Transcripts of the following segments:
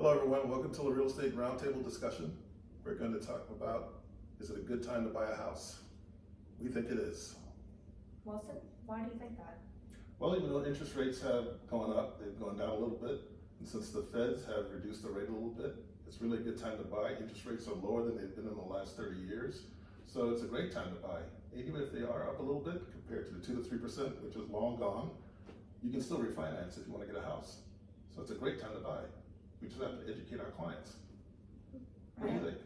Hello everyone, welcome to the Real Estate Roundtable discussion. We're going to talk about, is it a good time to buy a house? We think it is. Wilson, why do you think that? Well, you know, interest rates have gone up, they've gone down a little bit, and since the feds have reduced the rate a little bit, it's really a good time to buy. Interest rates are lower than they've been in the last 30 years, so it's a great time to buy. Even if they are up a little bit compared to the 2 to 3%, which is long gone, you can still refinance if you want to get a house. So it's a great time to buy. We just have to educate our clients. What do you think?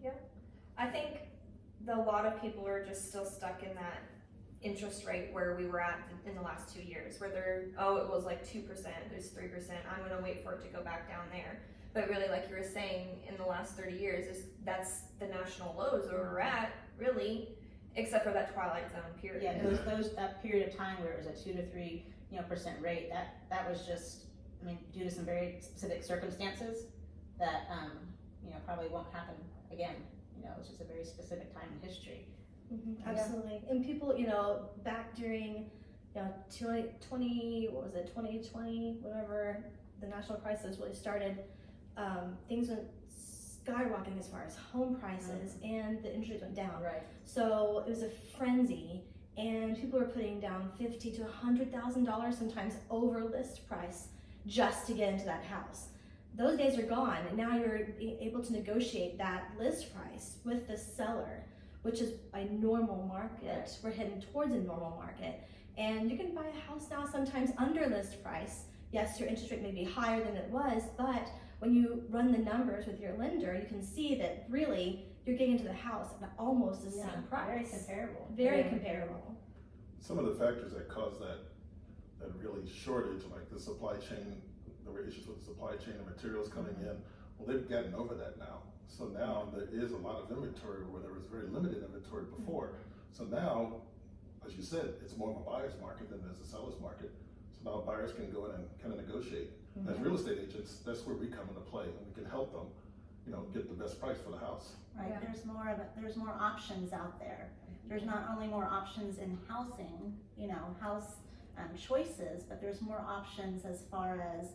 Yeah. I think a lot of people are just still stuck in that interest rate where we were at in the last 2 years, where it was like 2%, there's 3%, I'm gonna wait for it to go back down there. But really, like you were saying, in the last 30 years, that's the national lows where we're at, really, except for that twilight zone period. Yeah, that period of time where it was a 2 to 3% rate, that was just, I mean, due to some very specific circumstances that probably won't happen again. It's just a very specific time in history. Mm-hmm, absolutely. And people, back during 2020, whatever the national crisis really started, things went skyrocketing as far as home prices, and the interest rate went down. Right. So it was a frenzy, and people were putting down $50,000 to $100,000, sometimes over list price, just to get into that house. Those days are gone, and now you're able to negotiate that list price with the seller, which is a normal market. Right. We're heading towards a normal market, and you can buy a house now sometimes under list price. Yes, your interest rate may be higher than it was, but when you run the numbers with your lender, you can see that really you're getting into the house at almost the same price. Very comparable. Very comparable. Some of the factors that cause that really shortage, like the supply chain, there were issues with the supply chain and materials coming in. Well, they've gotten over that now. So now there is a lot of inventory where there was very limited inventory before. So now, as you said, it's more of a buyer's market than it is a seller's market. So now buyers can go in and kind of negotiate. As real estate agents, that's where we come into play, and we can help them, get the best price for the house. Right, Yeah. there's more options out there. There's not only more options in housing, house choices, but there's more options as far as,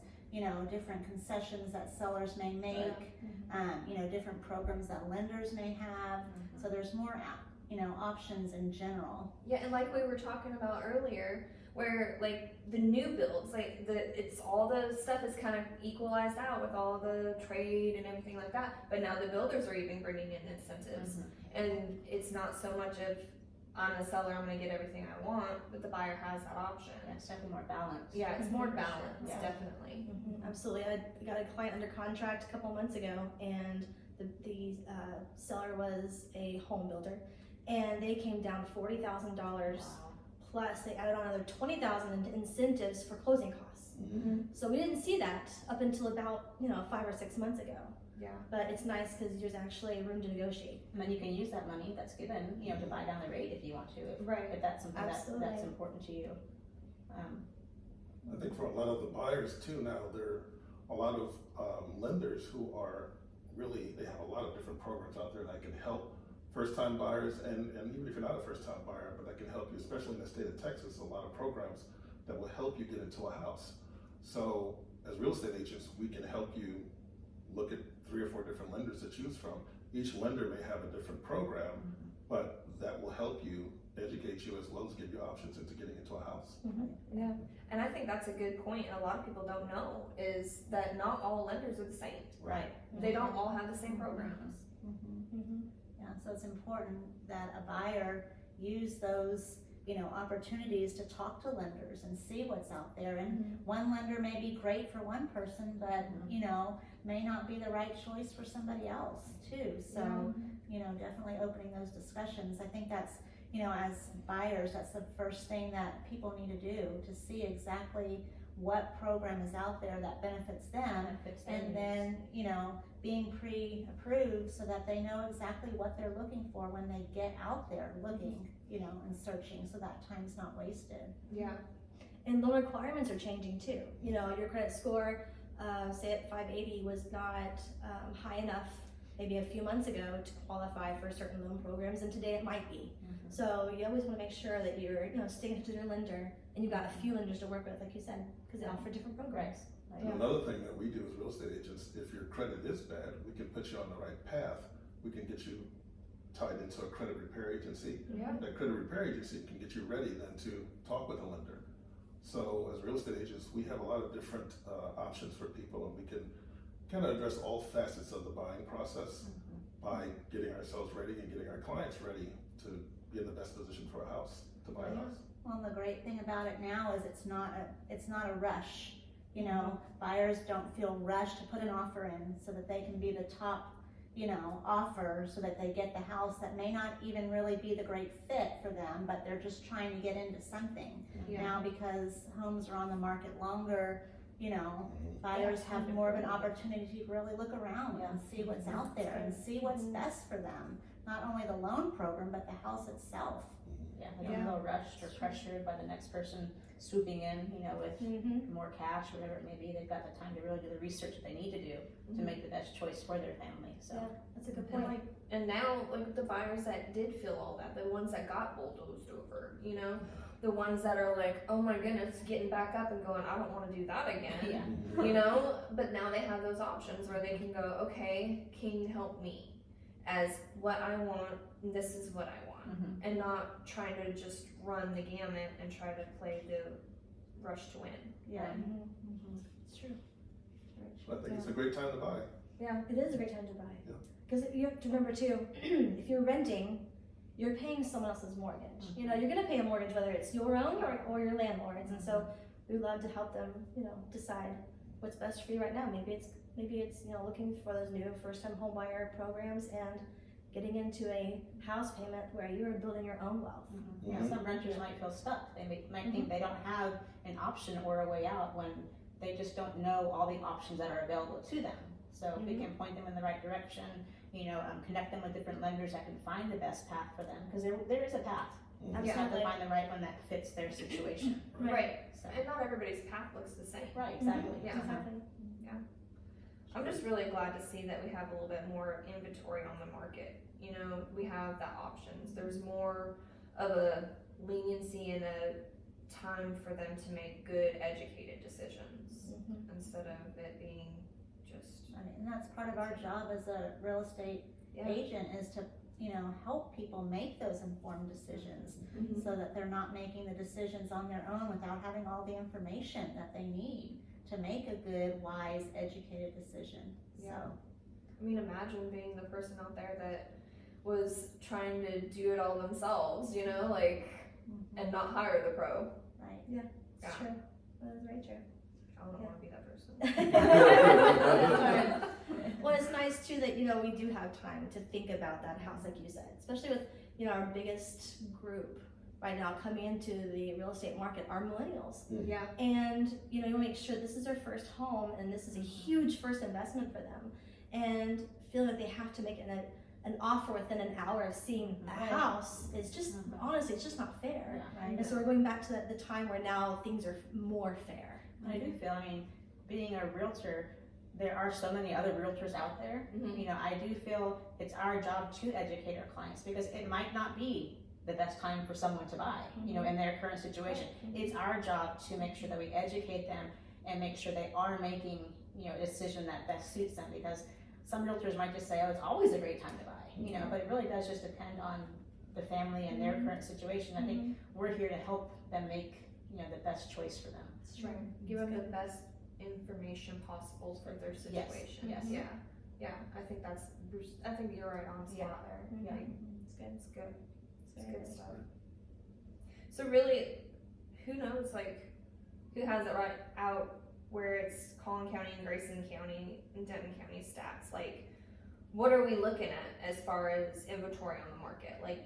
different concessions that sellers may make, different programs that lenders may have. So there's more, options in general. Yeah, and like we were talking about earlier, where like the new builds, it's all the stuff is kind of equalized out with all the trade and everything like that. But now the builders are even bringing in incentives, and it's not so much of I'm a seller, I'm gonna get everything I want, but the buyer has that option. Yeah, it's definitely more balanced. Yeah, it's more balanced, Yeah. definitely. Absolutely. I got a client under contract a couple months ago, and the seller was a home builder, and they came down $40,000. Wow. Plus they added on another $20,000 in incentives for closing costs. So we didn't see that up until about 5 or 6 months ago. Yeah. But it's nice because there's actually room to negotiate. And then you can use that money that's given, to buy down the rate if you want to, if that's something that's important to you. I think for a lot of the buyers too now, there are a lot of lenders who are they have a lot of different programs out there that can help first-time buyers, and even if you're not a first-time buyer, but that can help you, especially in the state of Texas, a lot of programs that will help you get into a house. So as real estate agents, we can help you look at 3 or 4 different lenders to choose from. Each lender may have a different program, but that will help you, educate you, as well as give you options into getting into a house. Yeah, and I think that's a good point, and a lot of people don't know, is that not all lenders are the same. Right. They don't all have the same programs. Yeah, so it's important that a buyer use those, opportunities to talk to lenders and see what's out there. And one lender may be great for one person, but, may not be the right choice for somebody else too. So, definitely opening those discussions. I think that's, as buyers, that's the first thing that people need to do, to see exactly what program is out there that benefits them, and then, being pre-approved so that they know exactly what they're looking for when they get out there looking, and searching, so that time's not wasted. Yeah. And loan requirements are changing too. Your credit score, say at 580, was not high enough maybe a few months ago to qualify for certain loan programs, and today it might be. So you always want to make sure that you're staying to your lender, and you've got a few lenders to work with, like you said, because they offer different programs. And another thing that we do as real real estate agents, if your credit is bad, we can put you on the right path. We can get you tied into a credit repair agency. Yeah. That credit repair agency can get you ready then to talk with a lender. So as real estate agents, we have a lot of different options for people, and we can kind of address all facets of the buying process by getting ourselves ready and getting our clients ready to be in the best position for a house, to buy a house. Well, the great thing about it now is it's not a rush. You know, buyers don't feel rushed to put an offer in so that they can be the top, you know, offer, so that they get the house that may not even really be the great fit for them, but they're just trying to get into something. Yeah. Now, because homes are on the market longer, you know, buyers have more of an opportunity to really look around and see what's out there and see what's best for them. Not only the loan program, but the house itself. Yeah, they don't feel rushed or pressured by the next person swooping in, you know, with more cash, or whatever it may be. They've got the time to really do the research that they need to do to make the best choice for their family, so. Yeah, that's a good And point. and now, like, the buyers that did feel all that, the ones that got bulldozed over, you know, the ones that are like, oh my goodness, getting back up and going, I don't wanna do that again. Yeah. You know, but now they have those options where they can go, okay, can you help me? As what I want, this is what I want. And not trying to just run the gamut and try to play the rush to win. Yeah. It's true. So I think it's a great time to buy. It is a great time to buy. Yeah. Because you have to remember too, if you're renting, you're paying someone else's mortgage. You know, you're gonna pay a mortgage whether it's your own or your landlord's, and so we love to help them, you know, decide what's best for you right now. Maybe it's you know, looking for those new first-time home buyer programs and getting into a house payment where you are building your own wealth. Yeah, some renters might feel stuck. They might think they don't have an option or a way out when they just don't know all the options that are available to them. So if we can point them in the right direction, you know, connect them with different lenders that can find the best path for them, because there is a path. You just have to find the right one that fits their situation. Right. So, And not everybody's path looks the same. right, exactly. Yeah. Exactly. I'm just really glad to see that we have a little bit more inventory on the market. You know, we have the options. There's more of a leniency and a time for them to make good, educated decisions instead of it being just. And that's part of our job as a real estate agent, is to, you know, help people make those informed decisions so that they're not making the decisions on their own without having all the information that they need to make a good, wise, educated decision. Yeah. So, I mean, imagine being the person out there that was trying to do it all themselves, you know, like, and not hire the pro. right. It's Yeah. true. That is very true. I don't want to be that person. Well, it's nice too that, you know, we do have time to think about that house, like you said, especially with, you know, our biggest group right now coming into the real estate market are millennials. Yeah. And, you know, you make sure this is their first home and this is a huge first investment for them. And feeling like they have to make an offer within an hour of seeing a house is just, honestly, it's just not fair. Right. And so we're going back to the time where now things are more fair. And I do feel, I mean, being a realtor, there are so many other realtors out there. You know, I do feel it's our job to educate our clients, because it might not be the best time for someone to buy, you know, in their current situation. It's our job to make sure that we educate them and make sure they are making, you know, a decision that best suits them, because some realtors might just say, oh, it's always a great time to buy, you know, but it really does just depend on the family and their current situation. I think we're here to help them make, you know, the best choice for them. That's true. Give them the best information possible for their situation. Yes. Yeah. I think you're right on spot there. Yeah. Like, It's good. it's good stuff. So really, who knows, like, who has it right out where it's Collin County and Grayson County and Denton County stats? Like, what are we looking at as far as inventory on the market? Like,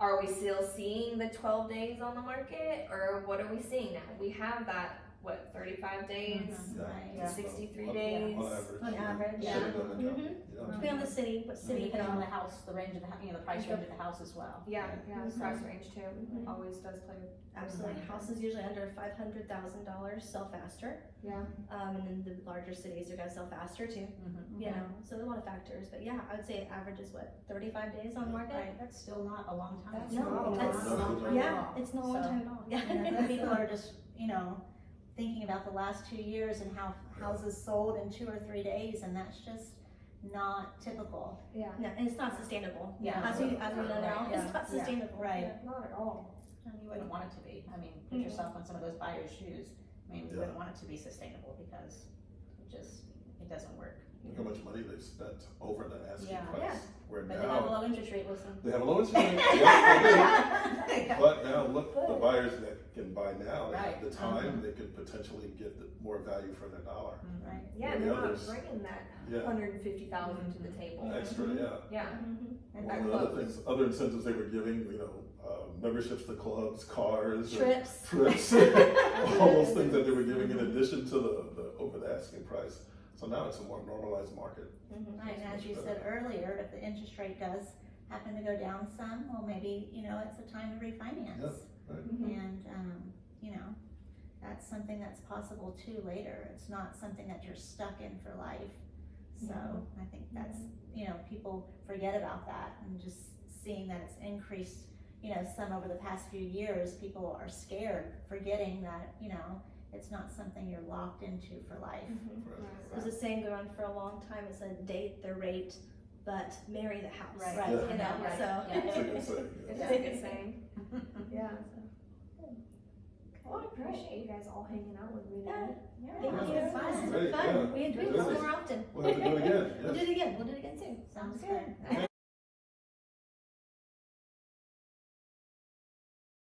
are we still seeing the 12 days on the market, or what are we seeing now? We have that, 35 days? Right. To 63 days? On average. Yeah. Depending on the city, what city. Depending on the house, the range of the, you know, the price range of the house as well. Yeah, price range too, always does play. Absolutely. Houses usually under $500,000 sell faster. Yeah. And then the larger cities are gonna sell faster too. You know, so there's a lot of factors. But yeah, I would say average is 35 days on market. Right, that's still not a long time. That's No, not a long that's, time. yeah, it's not a long So- time at all. And Yeah. people are just, you know, thinking about the last 2 years and how houses sold in 2 or 3 days, and that's just not typical. Yeah. No, and it's not sustainable. Yeah. As we know now, Yeah. it's not Yeah. sustainable. Right. Not at all. And you wouldn't want it to be. I mean, put yourself in some of those buyers' shoes. I mean, you Yeah. wouldn't want it to be sustainable because it doesn't work. Look how much money they spent over the asking Yeah. price. Yeah. Where But they have a now, low interest rate, listen. they have a low interest rate, yes, they do. Yeah. But now, look, the buyers that can buy now, they have Right. the time, they could potentially get more value for their dollar. Right. Yeah, The they're not others- bringing that Yeah. 150,000 to the table. Extra, yeah. Yeah. Mhm. And One of the other things, other incentives they were giving, memberships to clubs, cars. Trips. Trips, all those things that they were giving in addition to the over the asking price. So now it's a more normalized market. Mhm. Right, and as you said earlier, if the interest rate does happen to go down some, well, maybe, it's a time to refinance. Yeah, right. And, that's something that's possible too later. It's not something that you're stuck in for life. So I think that's, people forget about that, and just seeing that it's increased, some over the past few years, people are scared, forgetting that, it's not something you're locked into for life. Right. There's a saying going on for a long time. It's a date the rate, but marry the house. Right. Right. You know, Right. so. Yeah. It's a good saying. It's Yeah. a good saying. Yeah. Well, I Good. appreciate you guys all hanging out with me Yeah. today. Thank Yeah, you. it's fun. This has Great, been fun. yeah. We enjoy Good this business. more often. We'll have to do it again. We'll do Yes. it again. We'll do it again soon. Sounds Good. good.